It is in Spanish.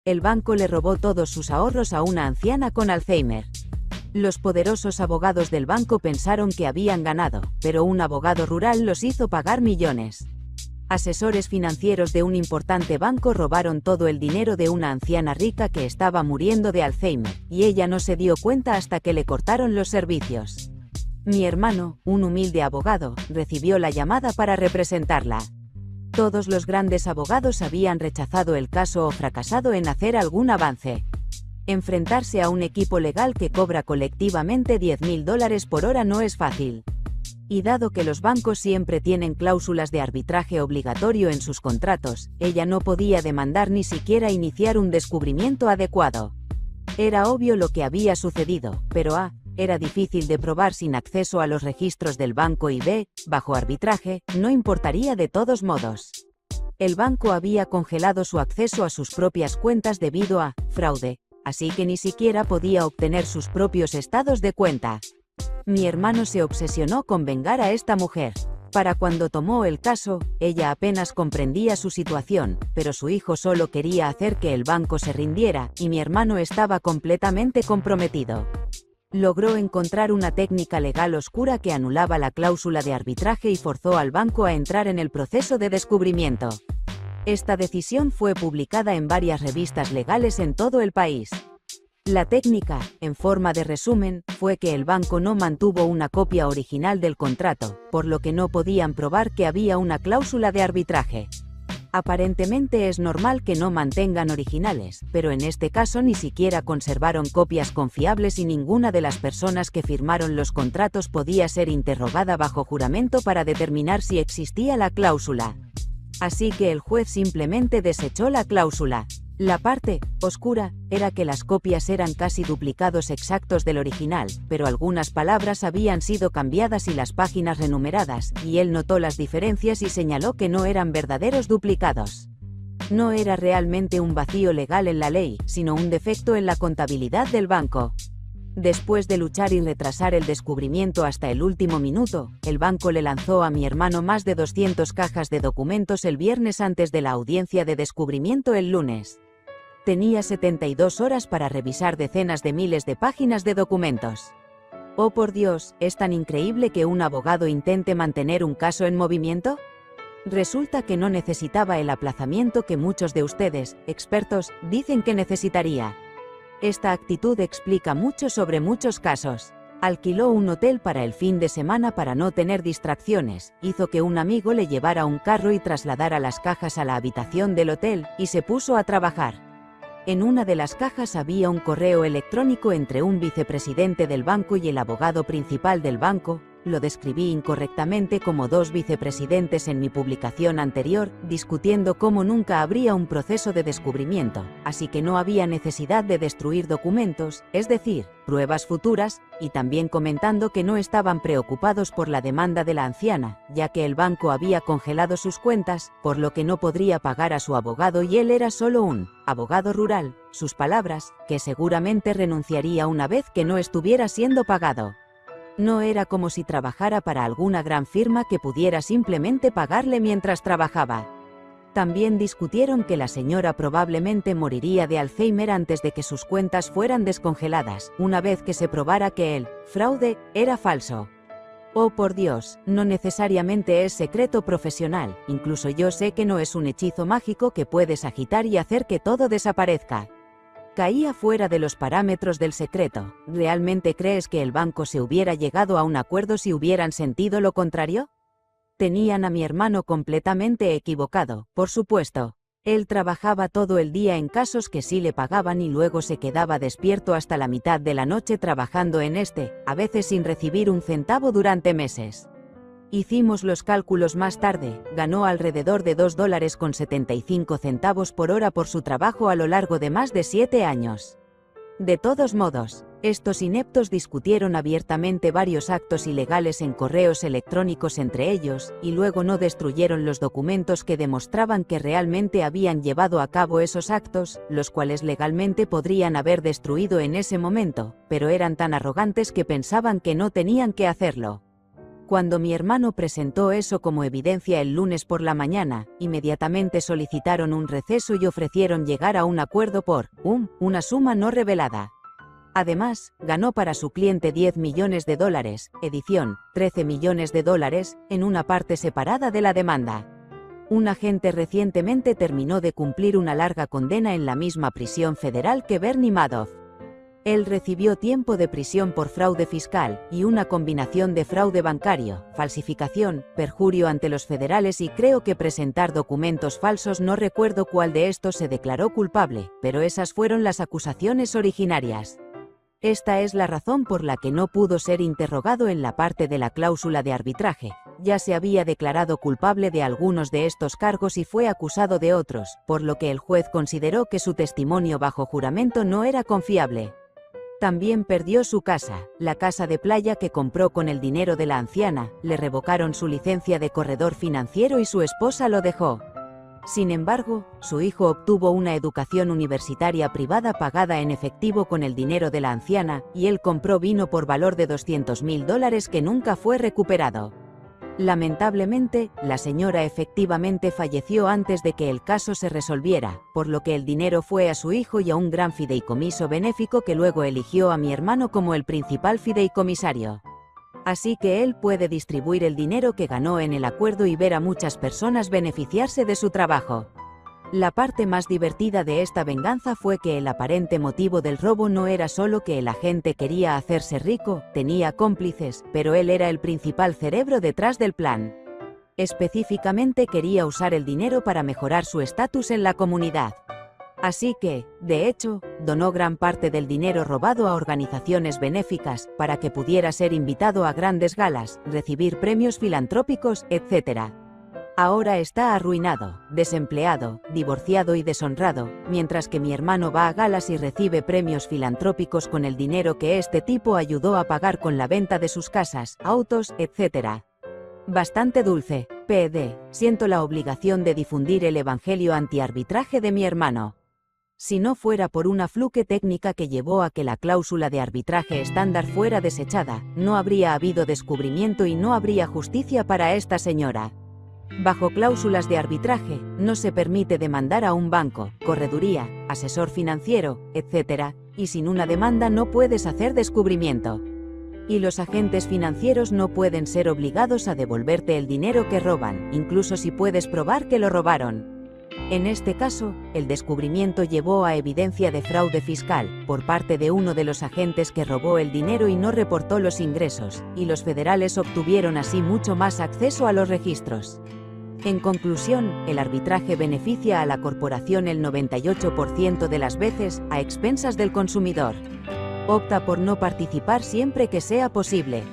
El banco le robó todos sus ahorros a una anciana con Alzheimer. Los poderosos abogados del banco pensaron que habían ganado, pero un abogado rural los hizo pagar millones. Asesores financieros de un importante banco robaron todo el dinero de una anciana rica que estaba muriendo de Alzheimer, y ella no se dio cuenta hasta que le cortaron los servicios. Mi hermano, un humilde abogado, recibió la llamada para representarla. Todos los grandes abogados habían rechazado el caso o fracasado en hacer algún avance. Enfrentarse a un equipo legal que cobra colectivamente $10.000 por hora no es fácil. Y dado que los bancos siempre tienen cláusulas de arbitraje obligatorio en sus contratos, ella no podía demandar ni siquiera iniciar un descubrimiento adecuado. Era obvio lo que había sucedido, pero era difícil de probar sin acceso a los registros del banco y bajo arbitraje, no importaría de todos modos. El banco había congelado su acceso a sus propias cuentas debido a fraude, así que ni siquiera podía obtener sus propios estados de cuenta. Mi hermano se obsesionó con vengar a esta mujer. Para cuando tomó el caso, ella apenas comprendía su situación, pero su hijo solo quería hacer que el banco se rindiera, y mi hermano estaba completamente comprometido. Logró encontrar una técnica legal oscura que anulaba la cláusula de arbitraje y forzó al banco a entrar en el proceso de descubrimiento. Esta decisión fue publicada en varias revistas legales en todo el país. La técnica, en forma de resumen, fue que el banco no mantuvo una copia original del contrato, por lo que no podían probar que había una cláusula de arbitraje. Aparentemente es normal que no mantengan originales, pero en este caso ni siquiera conservaron copias confiables y ninguna de las personas que firmaron los contratos podía ser interrogada bajo juramento para determinar si existía la cláusula. Así que el juez simplemente desechó la cláusula. La parte oscura era que las copias eran casi duplicados exactos del original, pero algunas palabras habían sido cambiadas y las páginas renumeradas, y él notó las diferencias y señaló que no eran verdaderos duplicados. No era realmente un vacío legal en la ley, sino un defecto en la contabilidad del banco. Después de luchar y retrasar el descubrimiento hasta el último minuto, el banco le lanzó a mi hermano más de 200 cajas de documentos el viernes antes de la audiencia de descubrimiento el lunes. Tenía 72 horas para revisar decenas de miles de páginas de documentos. Oh por Dios, ¿es tan increíble que un abogado intente mantener un caso en movimiento? Resulta que no necesitaba el aplazamiento que muchos de ustedes, expertos, dicen que necesitaría. Esta actitud explica mucho sobre muchos casos. Alquiló un hotel para el fin de semana para no tener distracciones, hizo que un amigo le llevara un carro y trasladara las cajas a la habitación del hotel, y se puso a trabajar. En una de las cajas había un correo electrónico entre un vicepresidente del banco y el abogado principal del banco. Lo describí incorrectamente como dos vicepresidentes en mi publicación anterior, discutiendo cómo nunca habría un proceso de descubrimiento, así que no había necesidad de destruir documentos, es decir, pruebas futuras, y también comentando que no estaban preocupados por la demanda de la anciana, ya que el banco había congelado sus cuentas, por lo que no podría pagar a su abogado y él era solo un abogado rural, sus palabras, que seguramente renunciaría una vez que no estuviera siendo pagado. No era como si trabajara para alguna gran firma que pudiera simplemente pagarle mientras trabajaba. También discutieron que la señora probablemente moriría de Alzheimer antes de que sus cuentas fueran descongeladas, una vez que se probara que el fraude era falso. Oh por Dios, no necesariamente es secreto profesional, incluso yo sé que no es un hechizo mágico que puedes agitar y hacer que todo desaparezca. Caía fuera de los parámetros del secreto. ¿Realmente crees que el banco se hubiera llegado a un acuerdo si hubieran sentido lo contrario? Tenían a mi hermano completamente equivocado, por supuesto. Él trabajaba todo el día en casos que sí le pagaban y luego se quedaba despierto hasta la mitad de la noche trabajando en a veces sin recibir un centavo durante meses. Hicimos los cálculos más tarde, ganó alrededor de $2.75 por hora por su trabajo a lo largo de más de 7 años. De todos modos, estos ineptos discutieron abiertamente varios actos ilegales en correos electrónicos entre ellos, y luego no destruyeron los documentos que demostraban que realmente habían llevado a cabo esos actos, los cuales legalmente podrían haber destruido en ese momento, pero eran tan arrogantes que pensaban que no tenían que hacerlo. Cuando mi hermano presentó eso como evidencia el lunes por la mañana, inmediatamente solicitaron un receso y ofrecieron llegar a un acuerdo por una suma no revelada. Además, ganó para su cliente $10 millones, edición, $13 millones, en una parte separada de la demanda. Un agente recientemente terminó de cumplir una larga condena en la misma prisión federal que Bernie Madoff. Él recibió tiempo de prisión por fraude fiscal y una combinación de fraude bancario, falsificación, perjurio ante los federales y creo que presentar documentos falsos. No recuerdo cuál de estos se declaró culpable, pero esas fueron las acusaciones originarias. Esta es la razón por la que no pudo ser interrogado en la parte de la cláusula de arbitraje. Ya se había declarado culpable de algunos de estos cargos y fue acusado de otros, por lo que el juez consideró que su testimonio bajo juramento no era confiable. También perdió su casa, la casa de playa que compró con el dinero de la anciana, le revocaron su licencia de corredor financiero y su esposa lo dejó. Sin embargo, su hijo obtuvo una educación universitaria privada pagada en efectivo con el dinero de la anciana, y él compró vino por valor de $200.000 que nunca fue recuperado. Lamentablemente, la señora efectivamente falleció antes de que el caso se resolviera, por lo que el dinero fue a su hijo y a un gran fideicomiso benéfico que luego eligió a mi hermano como el principal fideicomisario. Así que él puede distribuir el dinero que ganó en el acuerdo y ver a muchas personas beneficiarse de su trabajo. La parte más divertida de esta venganza fue que el aparente motivo del robo no era solo que el agente quería hacerse rico, tenía cómplices, pero él era el principal cerebro detrás del plan. Específicamente quería usar el dinero para mejorar su estatus en la comunidad. Así que, de hecho, donó gran parte del dinero robado a organizaciones benéficas, para que pudiera ser invitado a grandes galas, recibir premios filantrópicos, etc. Ahora está arruinado, desempleado, divorciado y deshonrado, mientras que mi hermano va a galas y recibe premios filantrópicos con el dinero que este tipo ayudó a pagar con la venta de sus casas, autos, etc. Bastante dulce. PD. Siento la obligación de difundir el evangelio antiarbitraje de mi hermano. Si no fuera por una fluke técnica que llevó a que la cláusula de arbitraje estándar fuera desechada, no habría habido descubrimiento y no habría justicia para esta señora. Bajo cláusulas de arbitraje, no se permite demandar a un banco, correduría, asesor financiero, etc., y sin una demanda no puedes hacer descubrimiento. Y los agentes financieros no pueden ser obligados a devolverte el dinero que roban, incluso si puedes probar que lo robaron. En este caso, el descubrimiento llevó a evidencia de fraude fiscal, por parte de uno de los agentes que robó el dinero y no reportó los ingresos, y los federales obtuvieron así mucho más acceso a los registros. En conclusión, el arbitraje beneficia a la corporación el 98% de las veces, a expensas del consumidor. Opta por no participar siempre que sea posible.